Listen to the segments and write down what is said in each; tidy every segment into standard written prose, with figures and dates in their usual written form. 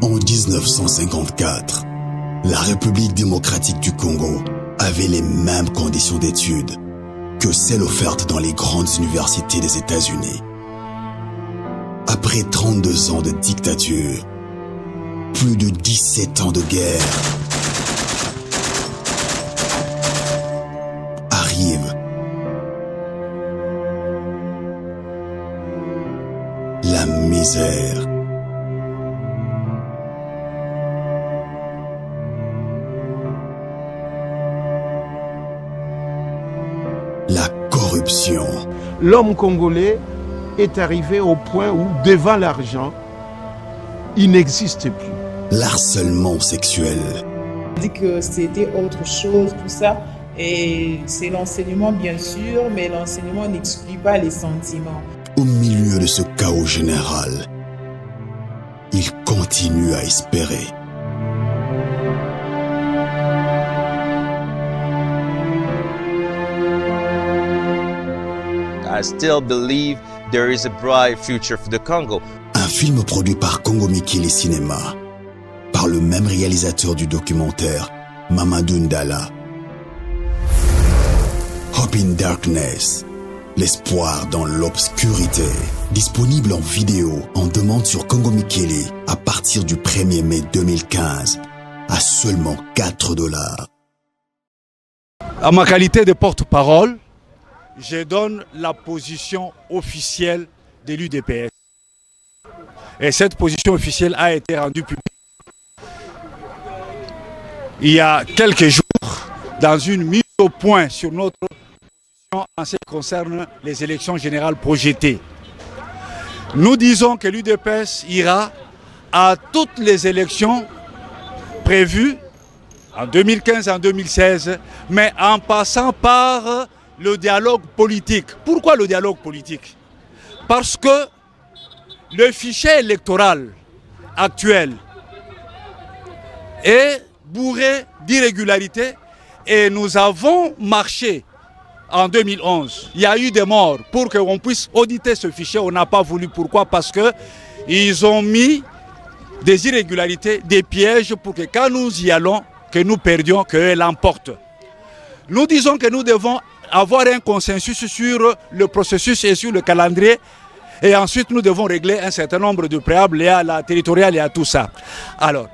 En 1954, la République démocratique du Congo avait les mêmes conditions d'études que celles offertes dans les grandes universités des États-Unis. Après 32 ans de dictature, plus de 17 ans de guerre, arrive la misère. La corruption. L'homme congolais est arrivé au point où, devant l'argent, il n'existe plus. L'harcèlement sexuel. On dit que c'était autre chose, tout ça. Et c'est l'enseignement, bien sûr, mais l'enseignement n'exclut pas les sentiments. Au milieu de ce chaos général, il continue à espérer. I still believe there is a bright future for the Congo. Un film produit par Congo Mikili Cinéma, par le même réalisateur du documentaire, Mamadou Ndala. Hope in Darkness, l'espoir dans l'obscurité. Disponible en vidéo, en demande sur Congo Mikili à partir du 1er mai 2015, à seulement $4. À ma qualité de porte-parole, je donne la position officielle de l'UDPS. Et cette position officielle a été rendue publique il y a quelques jours dans une mise au point sur notre position en ce qui concerne les élections générales projetées. Nous disons que l'UDPS ira à toutes les élections prévues en 2015 et en 2016, mais en passant par le dialogue politique. Pourquoi le dialogue politique? Parce que le fichier électoral actuel est bourré d'irrégularités et nous avons marché en 2011. Il y a eu des morts pour qu'on puisse auditer ce fichier. On n'a pas voulu. Pourquoi? Parce qu'ils ont mis des irrégularités, des pièges pour que quand nous y allons, que nous perdions, qu'elle l'emporte. Nous disons que nous devons avoir un consensus sur le processus et sur le calendrier. Et ensuite, nous devons régler un certain nombre de préalables liés à la territoriale et à tout ça. Alors,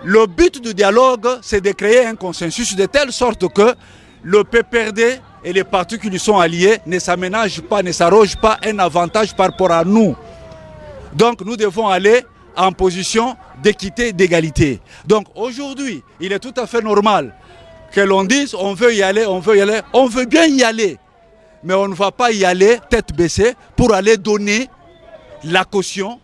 le but du dialogue, c'est de créer un consensus de telle sorte que le PPRD et les partis qui lui sont alliés ne s'aménagent pas, ne s'arrogent pas un avantage par rapport à nous. Donc, nous devons aller en position d'équité, d'égalité. Donc, aujourd'hui, il est tout à fait normal que l'on dise on veut y aller, on veut y aller, on veut bien y aller. Mais on ne va pas y aller tête baissée pour aller donner la caution,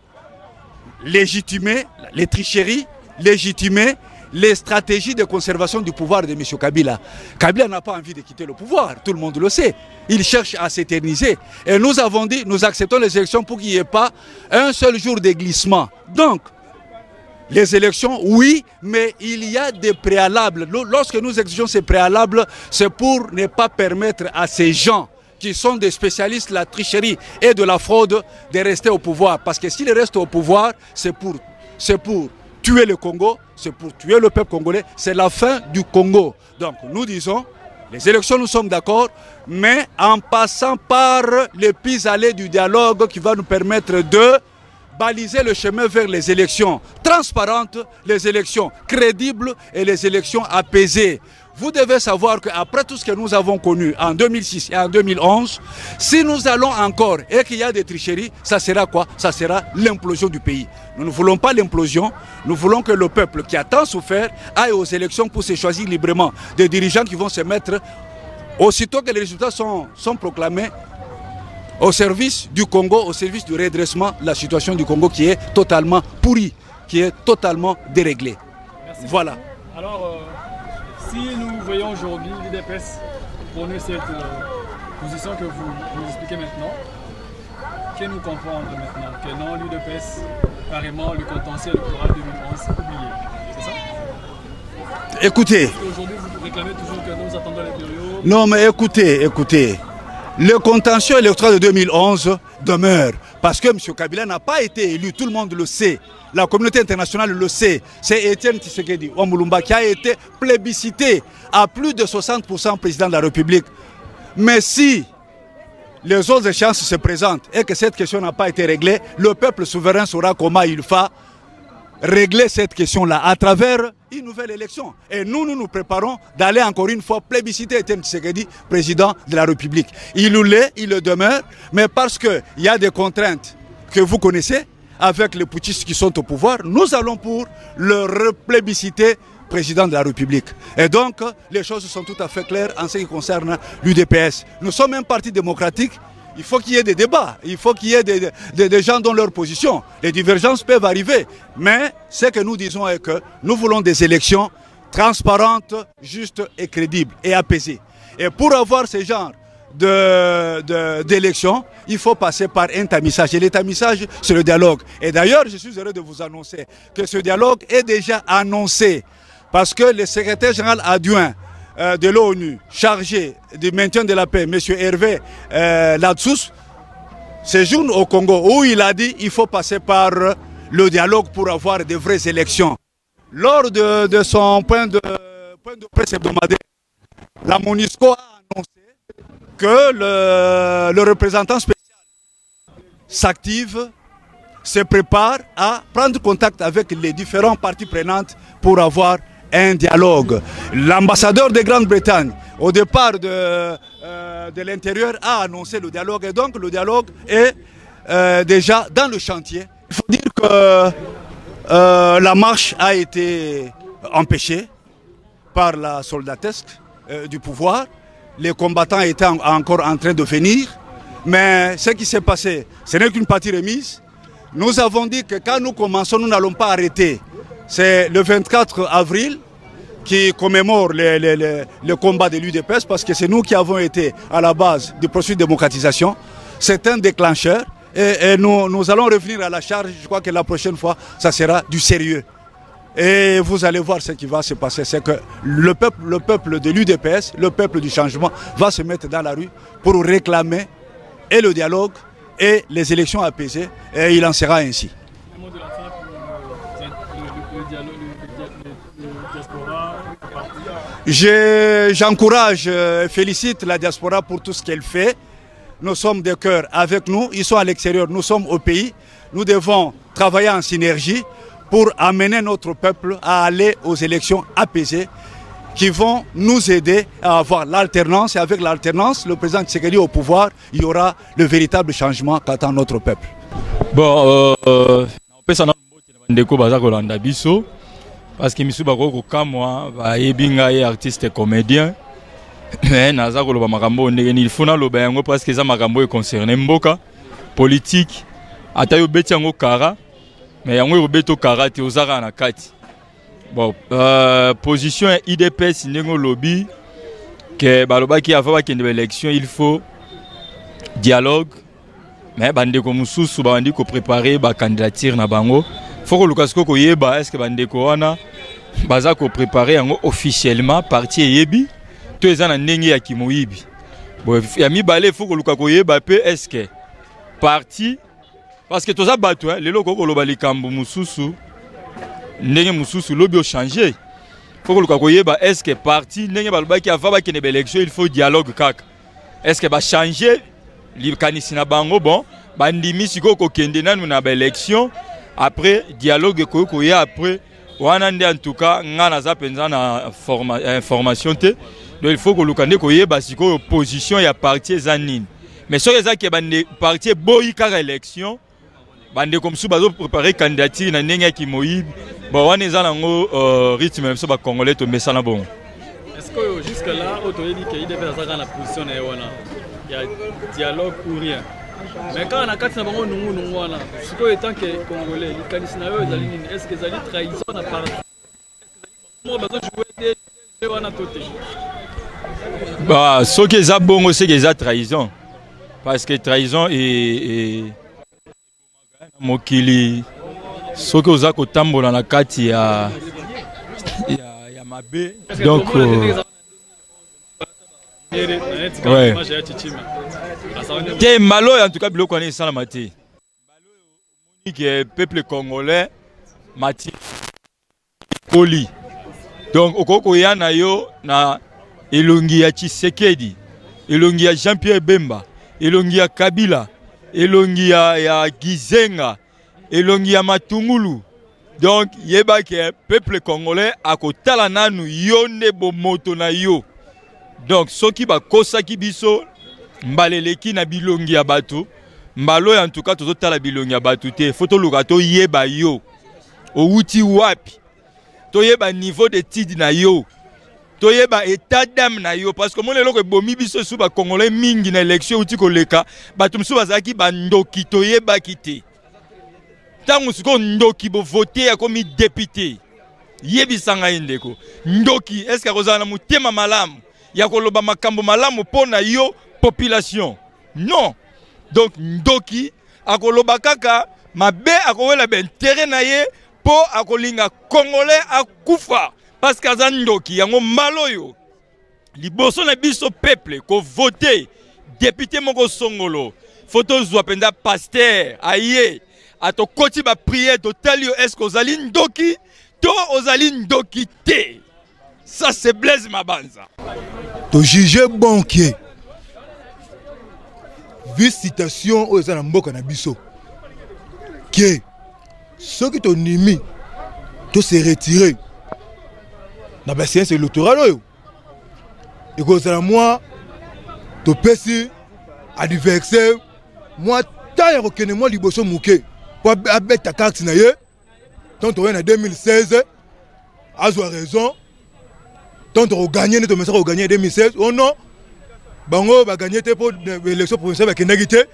légitimer les tricheries, légitimer les stratégies de conservation du pouvoir de M. Kabila. Kabila n'a pas envie de quitter le pouvoir, tout le monde le sait. Il cherche à s'éterniser. Et nous avons dit, nous acceptons les élections pour qu'il n'y ait pas un seul jour de glissement. Donc, les élections, oui, mais il y a des préalables. Lorsque nous exigeons ces préalables, c'est pour ne pas permettre à ces gens qui sont des spécialistes de la tricherie et de la fraude de rester au pouvoir. Parce que s'ils restent au pouvoir, c'est pour tuer le Congo, c'est pour tuer le peuple congolais, c'est la fin du Congo. Donc nous disons, les élections, nous sommes d'accord, mais en passant par les pis-aller du dialogue qui va nous permettre de baliser le chemin vers les élections transparentes, les élections crédibles et les élections apaisées. Vous devez savoir qu'après tout ce que nous avons connu en 2006 et en 2011, si nous allons encore et qu'il y a des tricheries, ça sera quoi? Ça sera l'implosion du pays. Nous ne voulons pas l'implosion, nous voulons que le peuple qui a tant souffert aille aux élections pour se choisir librement des dirigeants qui vont se mettre, aussitôt que les résultats sont proclamés, au service du Congo, au service du redressement de la situation du Congo qui est totalement pourrie, qui est totalement déréglée. Merci. Voilà. Alors, si nous voyons aujourd'hui l'UDPS prôner cette position que vous nous expliquez maintenant, que nous comprendre maintenant que non, l'UDPS, carrément, le contentieux électoral 2011, oublié. C'est ça? Écoutez. Aujourd'hui, vous réclamez toujours que nous attendons les périodes. Non, mais écoutez. Le contentieux électoral de 2011 demeure. Parce que M. Kabila n'a pas été élu, tout le monde le sait. La communauté internationale le sait. C'est Étienne Tshisekedi Wamulumba qui a été plébiscité à plus de 60% président de la République. Mais si les autres échéances se présentent et que cette question n'a pas été réglée, le peuple souverain saura comment il va régler cette question-là à travers une nouvelle élection. Et nous préparons d'aller encore une fois plébisciter Étienne Tshisekedi, président de la République. Il l'est, il le demeure, mais parce qu'il y a des contraintes que vous connaissez, avec les putschistes qui sont au pouvoir, nous allons pour le plébisciter président de la République. Et donc, les choses sont tout à fait claires en ce qui concerne l'UDPS. Nous sommes un parti démocratique. Il faut qu'il y ait des débats, il faut qu'il y ait des gens dans leur position. Les divergences peuvent arriver, mais ce que nous disons est que nous voulons des élections transparentes, justes et crédibles et apaisées. Et pour avoir ce genre d'élections, il faut passer par un tamissage. Et le tamissage, c'est le dialogue. Et d'ailleurs, je suis heureux de vous annoncer que ce dialogue est déjà annoncé parce que le secrétaire général adjoint de l'ONU chargé du maintien de la paix, M. Hervé Ladsous, séjourne au Congo où il a dit qu'il faut passer par le dialogue pour avoir de vraies élections. Lors de son point de presse hebdomadaire, la MONUSCO a annoncé que le représentant spécial s'active, se prépare à prendre contact avec les différentes parties prenantes pour avoir un dialogue. L'ambassadeur de Grande-Bretagne, au départ de l'intérieur, a annoncé le dialogue et donc le dialogue est déjà dans le chantier. Il faut dire que la marche a été empêchée par la soldatesque du pouvoir. Les combattants étaient encore en train de venir, mais ce qui s'est passé, ce n'est qu'une partie remise. Nous avons dit que quand nous commençons, nous n'allons pas arrêter. C'est le 24 avril qui commémore le combat de l'UDPS parce que c'est nous qui avons été à la base du processus de démocratisation. C'est un déclencheur et nous allons revenir à la charge. Je crois que la prochaine fois, ça sera du sérieux. Et vous allez voir ce qui va se passer. C'est que le peuple de l'UDPS, le peuple du changement, va se mettre dans la rue pour réclamer et le dialogue et les élections apaisées. Et il en sera ainsi. Un mot de la fin pour le dialogue, le diaspora. J'encourage, félicite la diaspora pour tout ce qu'elle fait. Nous sommes de cœur avec nous, ils sont à l'extérieur, nous sommes au pays. Nous devons travailler en synergie pour amener notre peuple à aller aux élections apaisées qui vont nous aider à avoir l'alternance. Et avec l'alternance, le président Tshisekedi au pouvoir, il y aura le véritable changement qu'attend notre peuple. Bon, parce que Misu Bakoko Kamwa, Ebinga est artiste et comédien. Mais Nazako Loba Makambo, il faut na loba yango parce que ça Makambo est concerné mboka politique. Atayo Betiango Kara, mais yango Beto Kara te ozara na kati. Bon, position IDPS nengo lobby que baloba qui avant qu'il y ait une élection, il faut dialogue. Mais bandeko mususu bandi ko préparer ba candidature na bango. Faut que Lukasko ko yeba est-ce que bandeko wana baza ko préparer yango officiellement parti yebi to ezana ndenge ya kimoyibi. Bon ya mi balé faut que Lukako yeba pe est-ce que parti parce que toza bato les loko ko loba likambo mususu ndenge mususu lobi o changer. Faut que Lukako yeba est-ce que parti ndenge baloba ki ava ba kene élection il faut dialogue kaka. Est-ce que ba changer likanisi na bango bon bandimi siko ko kende nanu na ba élection. Après, dialogue et après, en tout cas, on a une information. Donc, il faut que nous ayons une position et parti zanine. Mais si vous avez une parti boyka élection, bande comme ça, vous préparer candidature na nenga ki moïb. Bon, on est dans le rythme même ça congolais to mais ça na bon. Est-ce que jusque là, on dit qu'il devait être dans la position il y a dialogue ou rien. Mais quand on a 4 ans, ce que étant que Congolais, est-ce que ça trahison à part bah, ce qui est bon, c'est qu'ils ont trahison. Parce que trahison est Mokili. Ce que vous avez tambo dans la carte, il y a Mabé. Donc, ouais. T'es malo en tout cas, bilo connaît ça la maté. que peuple congolais mati poli. Donc okoko yana yo na elongi ya Tshisekedi, elongi ya Jean-Pierre Bemba, elongi ya Kabila, elongi ya Gizenga, elongi ya Matungulu. Donc yeba que peuple congolais akotala nanu yonde bomoto na yo. Donc soki ba kosaki biso mbaleleki na bilongi ya batu, mbalo en tout cas tozotala bilongi ya batu te, foto lukato yeba yo. Outi wapi? To yeba niveau de tidi na yo. To yeba état d'âme na yo parce que mon eloko bomi biso sou ba congolais mingi na élection outi koleka, batu msu bazaki bandoki to yeba kite. Tango siko ndoki bo voter ya komi député. Yebisanga indeko. Ndoki est-ce que kozana mutema malamu ya koloba makambo malamu pona yo population? Non. Donc ndoki akoloba kaka mabe akowela ben terrain na ye po akolinga congolais akufa parce que azan ndoki yango maloyo liboso na biso peuple ko voter député moko songolo photo zwa penda pasteur aye ato koti ba prière total yo est-ce que ozali ndoki to ozali ndoki te. Ça c'est Blaise Mabanza. To juger banquier vu citation aux na mboka na biso que ceux qui t'ont nimi to se retirer na ba séance électorale yo et que moi to pesi adversaire moi taille rekene moi liboso muke pour abeta carte na ye tant on en 2016 azwa raison tant on gagner ne to message gagner en 2016 oh non bango ba gagner pour l'élection provinciale ba kendagité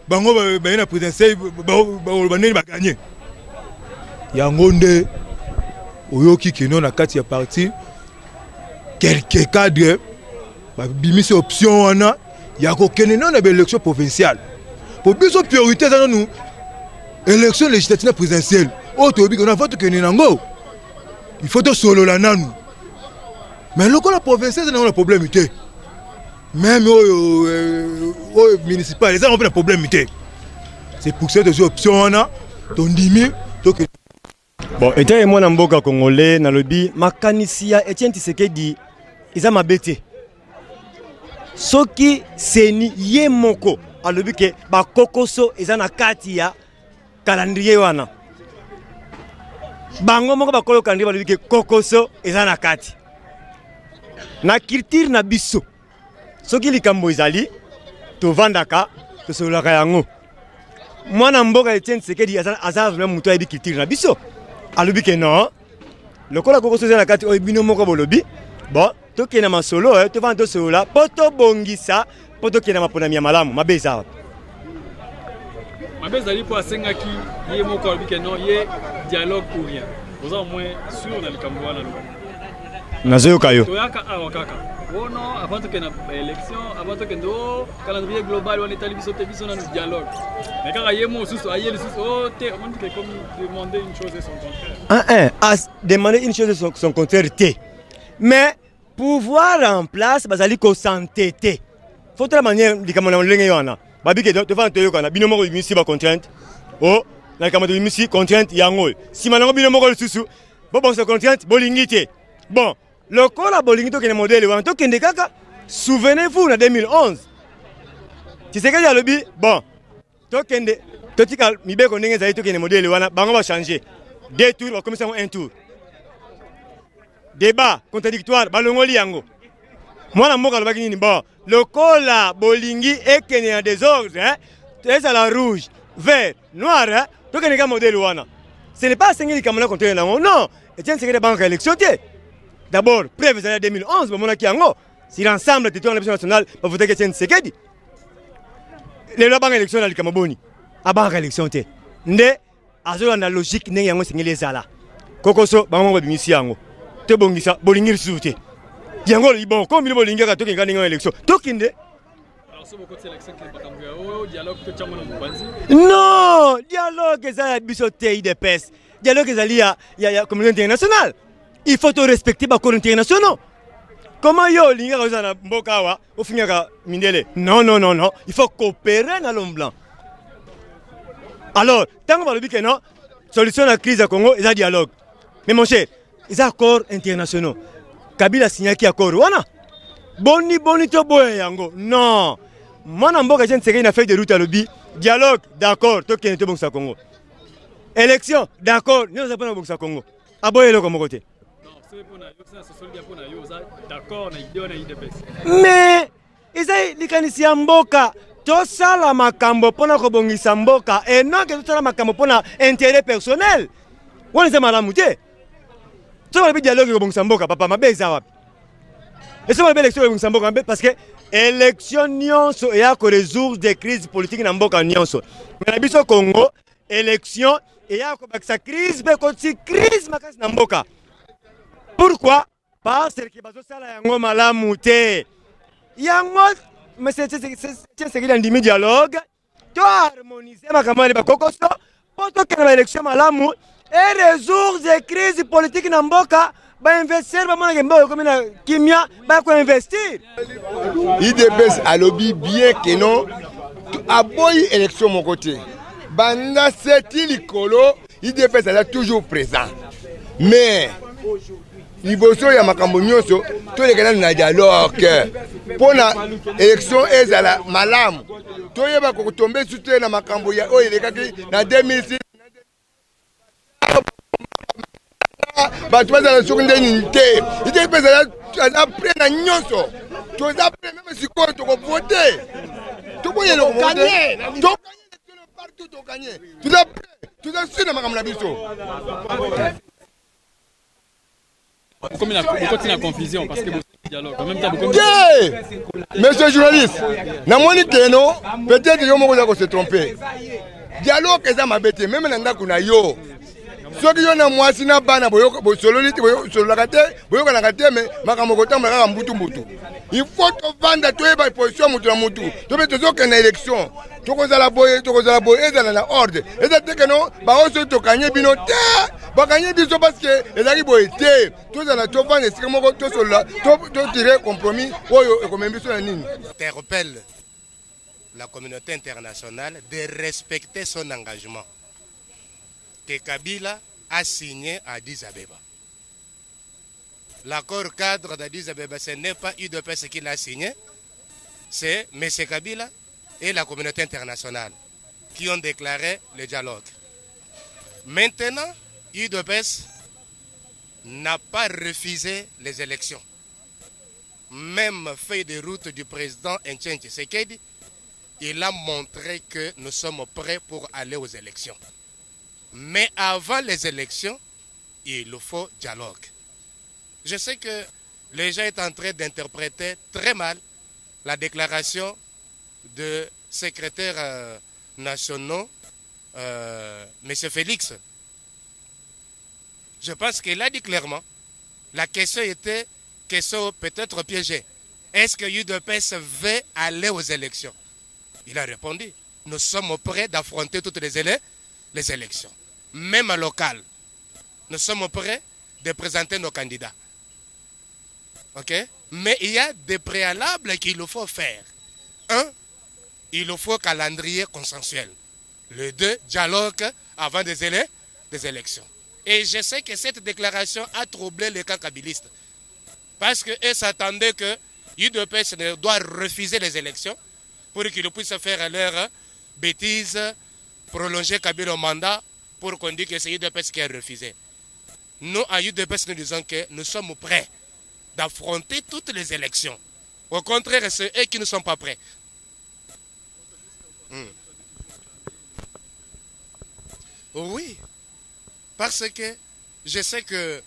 bango ba na présidentielle ba gagner yango nde oyoki kino na kati ya parti quelques cadres ba bimise option wana ya ko keneno na élection provinciale pour biso priorité za nous élection législative présidentielle auto bi na vote kenenango il faut to solo la nanu mais le la provinciale na problème té même au municipal les ont un problème té c'est pour cette option wana ton dimi to que bon était moi na mboka congolais na lobby makanisi ya Etienne Tshisekedi iza mabete soki seni ye moko a lobby ke ba kokoso iza na kati ya calendrier wana bango moko ba kolo calendrier ba lobby ke kokoso iza na kati na culture na biso soki likambo izali to vandaka to solaka yango mwana mboka Etienne Tshisekedi aza vraiment muto ayebi culture na biso alobi ke non lokola kokoso na kati oyo bino moko bolobi bon tokena masolo to vando sola poto bongisa poto kena maponami ya malamu mabeza ali po asengaki ye moko alobi ke non ye dialogue pour rien oza au moins sûr na likambo wana nazoyoka yo toyaka awa kaka oh non avant que na élection avant que ndo calendrier global on est allé biso te biso na dialogue mais quand ye mo susu aye le susu oh te on dit que comme demander une chose et son contraire demander une chose et son contraire te mais pouvoir en place bazali ko s'entêter faut la manière likamona lenge yona babi ke devant to yokana bino moko misi ba contrainte oh na kamado misi contrainte yango si manango bino moko le susu bon se contrainte bolingité bon le col a bolingito qui est modèle ou en tout cas souvenez-vous en 2011 tu sais que y a le bi bon tokende totika mibe ko ndenge zaito qui est modèle wana bango va changer deux tours comme ça un tour débat contradictoire balongoli yango mwana mboka lobaki nini bon le col a bolingi et qu'il y a des ordres hein c'est à la rouge vert noir hein tokende ka modèle wana ce n'est pas sengeli kamana contre yango non et tiens c'est que banque élection d'abord, preuve des années 2011, si l'ensemble des territoires nationaux va voter que Tshisekedi, les lois banques élections dans le Cameroun, à banque élection, nde azo na logique ne yango singeli zala. Kokoso bango bimisi yango. Te bongisa bolingir soute. Yango bon comme il bolinga ka toki ngani élection. Tokinde. Alors c'est beaucoup de sélection qui pas cambié. Dialogue que tu as banzi. Non, dialogue ça biso te IDPS. Dialogue ezali ya communauté internationale. Il faut respecter les accords internationaux. Comment yo linga ka na mboka wa ofinyaka mindele? Non, il faut coopérer dans l'homme blanc. Alors, tant qu'on va que non, solution à la crise à Congo, il y a dialogue. Mais mon cher, il y a accords internationaux. Kabila a signé qui accord? Wana? Boni to boye yango. Non. Moi, je ne sais pas une affaire de route à lobby. Dialogue, d'accord, tout qui est bon ça Congo. Élection, d'accord, nous avons pas bon ça Congo. Aboye le comme côté. Mais ils ont dit que si Mboka, tout ça la makambo pona ko bongisa Mboka et non que tout ça la makambo pona intérêt personnel. On est malamouté. Tu vas le dialogue ko bongisa Mboka papa mabeza wapi. Et ça va l'élection ko bongisa Mboka parce que élection nyonso et à résoudre des crises politiques na Mboka nyonso. Mais na biso Congo, élection et à ko bakisa crise be ko crise makasi na Mboka. Pourquoi? Parce que bazo sala yango malamouté. Yango mais c'est qu'il y a un dialogue. Tu as harmonisé ma camarade Bakokoso pour que l'élection malamu et résoudre des crises politiques dans Mboka. Ba investir ba mona Mboka comme na kimia ba ko investir. IDPS a lobby bien que non aboyi élection mon côté. Banda seti likolo IDPS est toujours présent. Mais liboso ya makambo nyonso to lekana na dialogue pona élection ezala malamu to yeba ko tomber soutien na makambo ya oyo lekaki na 2006 ba tu bazala sokunde nite ite pesa après na nyonso to après même si ko to ko voter to boye le gagner to gagner partout to gagner tout ça sur na makambo na biso. Comme il y a confusion parce que dialogue en même temps beaucoup. Monsieur journaliste, na moni keno peut-être yo moko za se tromper. Dialogue eza mabete même na ndako na yo. Soki yo na mwasi na bana boyo sololite boyo sololakate boyo kana kate me makambo kotamba kaka mbutu. Il faut to vanda to eba position mutu na mutu. To be tozo kana élection. Tokozala boye ezala na ordre. Eza teke no ba oso to kanye bino te. Ba kanye biso parce que ezali boye te. Tozala to vanda sika moko to sola to tirer compromis oyo ekomembiso na nini. Interpelle la communauté internationale de respecter son engagement que Kabila a signé à Addis Abeba. L'accord cadre d'Addis Abeba, ce n'est pas UDPS qui l'a signé, c'est M. Kabila et la communauté internationale qui ont déclaré le dialogue. Maintenant, UDPS n'a pas refusé les élections. Même feuille de route du président Etienne Tshisekedi, il a montré que nous sommes prêts pour aller aux élections. Mais avant les élections, il faut dialogue. Je sais que les gens sont en train d'interpréter très mal la déclaration de secrétaire national, M. Félix. Je pense qu'il a dit clairement, la question était question peut-être piégée. Est-ce que UDPS veut aller aux élections? Il a répondu, nous sommes prêts d'affronter toutes les élections. Même à local, nous sommes prêts de présenter nos candidats. Ok? Mais il y a des préalables qu'il faut faire. Un, il faut calendrier consensuel. Le deux, dialogue avant des élections. Et je sais que cette déclaration a troublé les camps kabylistes. Parce qu'eux s'attendaient que UDPS doit refuser les élections pour qu'ils puissent faire leur bêtise, prolonger Kabila au mandat, pour qu'on dise que c'est UDPS qui a refusé. Nous, à UDPS, nous disons que nous sommes prêts d'affronter toutes les élections. Au contraire, c'est eux qui ne sont pas prêts. Oui, parce que je sais que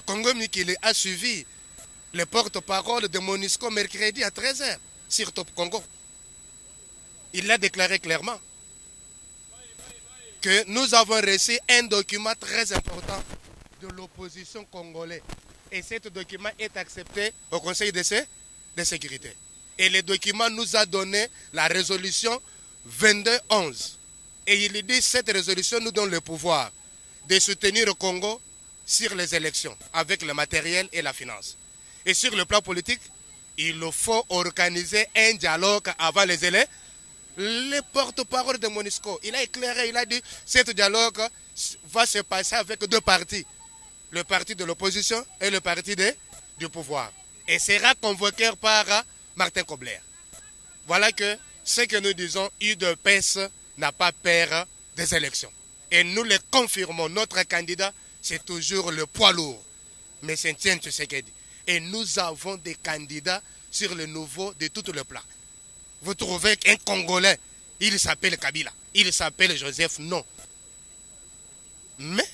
Congo Mikili a suivi les porte-parole de MONUSCO mercredi à 13h sur Top Congo. Il l'a déclaré clairement que nous avons reçu un document très important de l'opposition congolaise. Et ce document est accepté au Conseil de sécurité. Et le document nous a donné la résolution 2211. Et il dit que cette résolution nous donne le pouvoir de soutenir le Congo sur les élections, avec le matériel et la finance. Et sur le plan politique, il faut organiser un dialogue avant le porte-parole de MONUSCO, il a éclairé, il a dit ce dialogue va se passer avec deux partis. Le parti de l'opposition et le parti du pouvoir. Et sera convoqué par Martin Kobler. Voilà que ce que nous disons, UDPS n'a pas peur des élections. Et nous le confirmons, notre candidat, c'est toujours le poids lourd. Mais c'est Etienne Tshisekedi. Et nous avons des candidats sur le niveau de tout le plan. Vous trouvez qu'un Congolais, il s'appelle Kabila, il s'appelle Joseph, non. Mais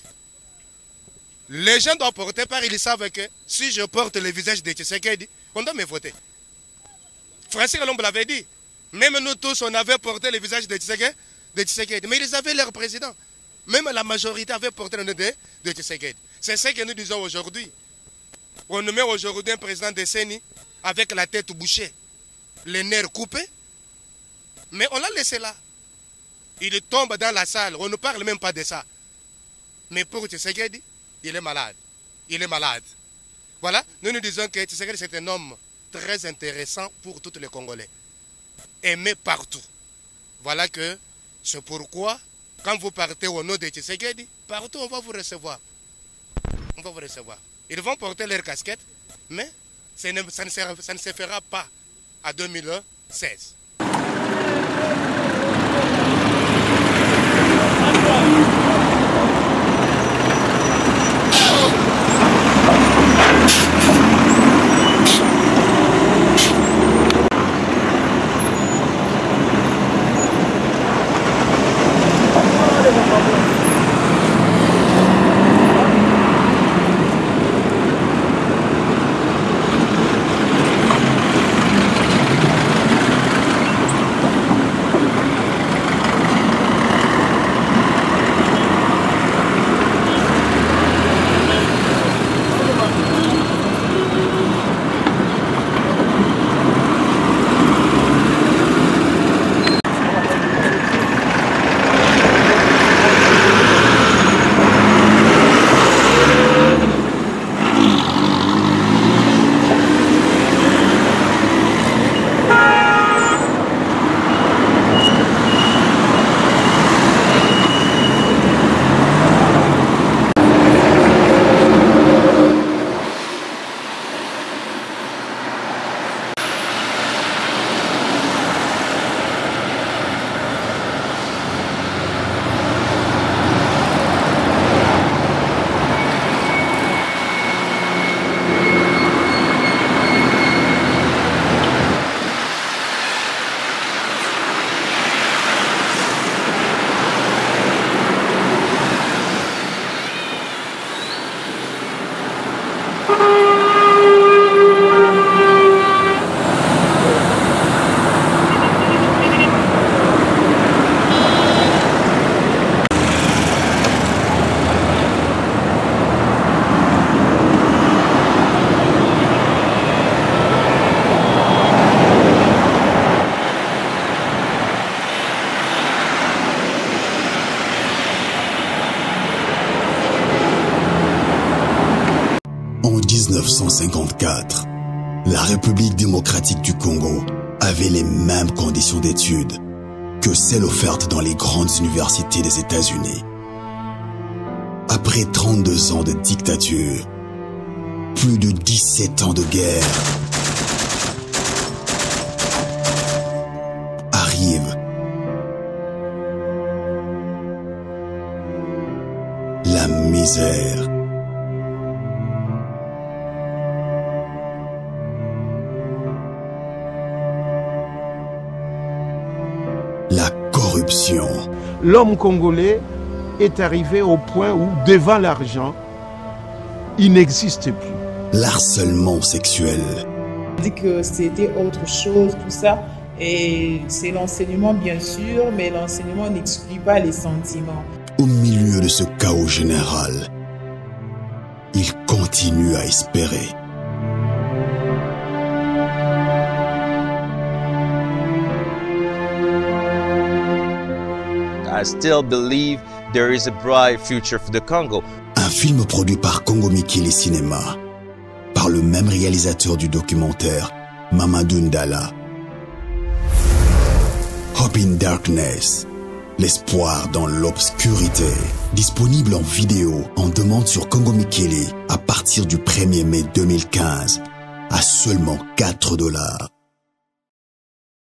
les gens doivent porter part, ils savent que si je porte le visage de Tshisekedi, on doit me voter. Francis Kalombo l'avait dit. Même nous tous, on avait porté le visage de Tshisekedi. Mais ils avaient leur président. Même la majorité avait porté le nom de Tshisekedi. C'est ce que nous disons aujourd'hui. On nous met aujourd'hui un président de CENI avec la tête bouchée, les nerfs coupés. Mais on l'a laissé là. Il tombe dans la salle. On ne parle même pas de ça. Mais pour Tshisekedi, il est malade. Il est malade. Voilà. Nous nous disons que Tshisekedi, c'est un homme très intéressant pour tous les Congolais. Aimé partout. Voilà que c'est pourquoi, quand vous partez au nom de Tshisekedi, partout on va vous recevoir. On va vous recevoir. Ils vont porter leur casquette, mais ça ne se fera pas à 2016. En 1954, la République démocratique du Congo avait les mêmes conditions d'études que celles offertes dans les grandes universités des États-Unis. Après 32 ans de dictature, plus de 17 ans de guerre, arrive la misère. La corruption. L'homme congolais est arrivé au point où, devant l'argent, il n'existe plus. L'harcèlement sexuel. On dit que c'était autre chose, tout ça. Et c'est l'enseignement, bien sûr, mais l'enseignement n'exclut pas les sentiments. Au milieu de ce chaos général, il continue à espérer. I still believe there is a bright future for the Congo. Un film produit par Congo Mikili Cinéma, par le même réalisateur du documentaire, Mamadou Ndala. Hope in Darkness. L'espoir dans l'obscurité. Disponible en vidéo en demande sur Congo Mikili à partir du 1er mai 2015 à seulement $4.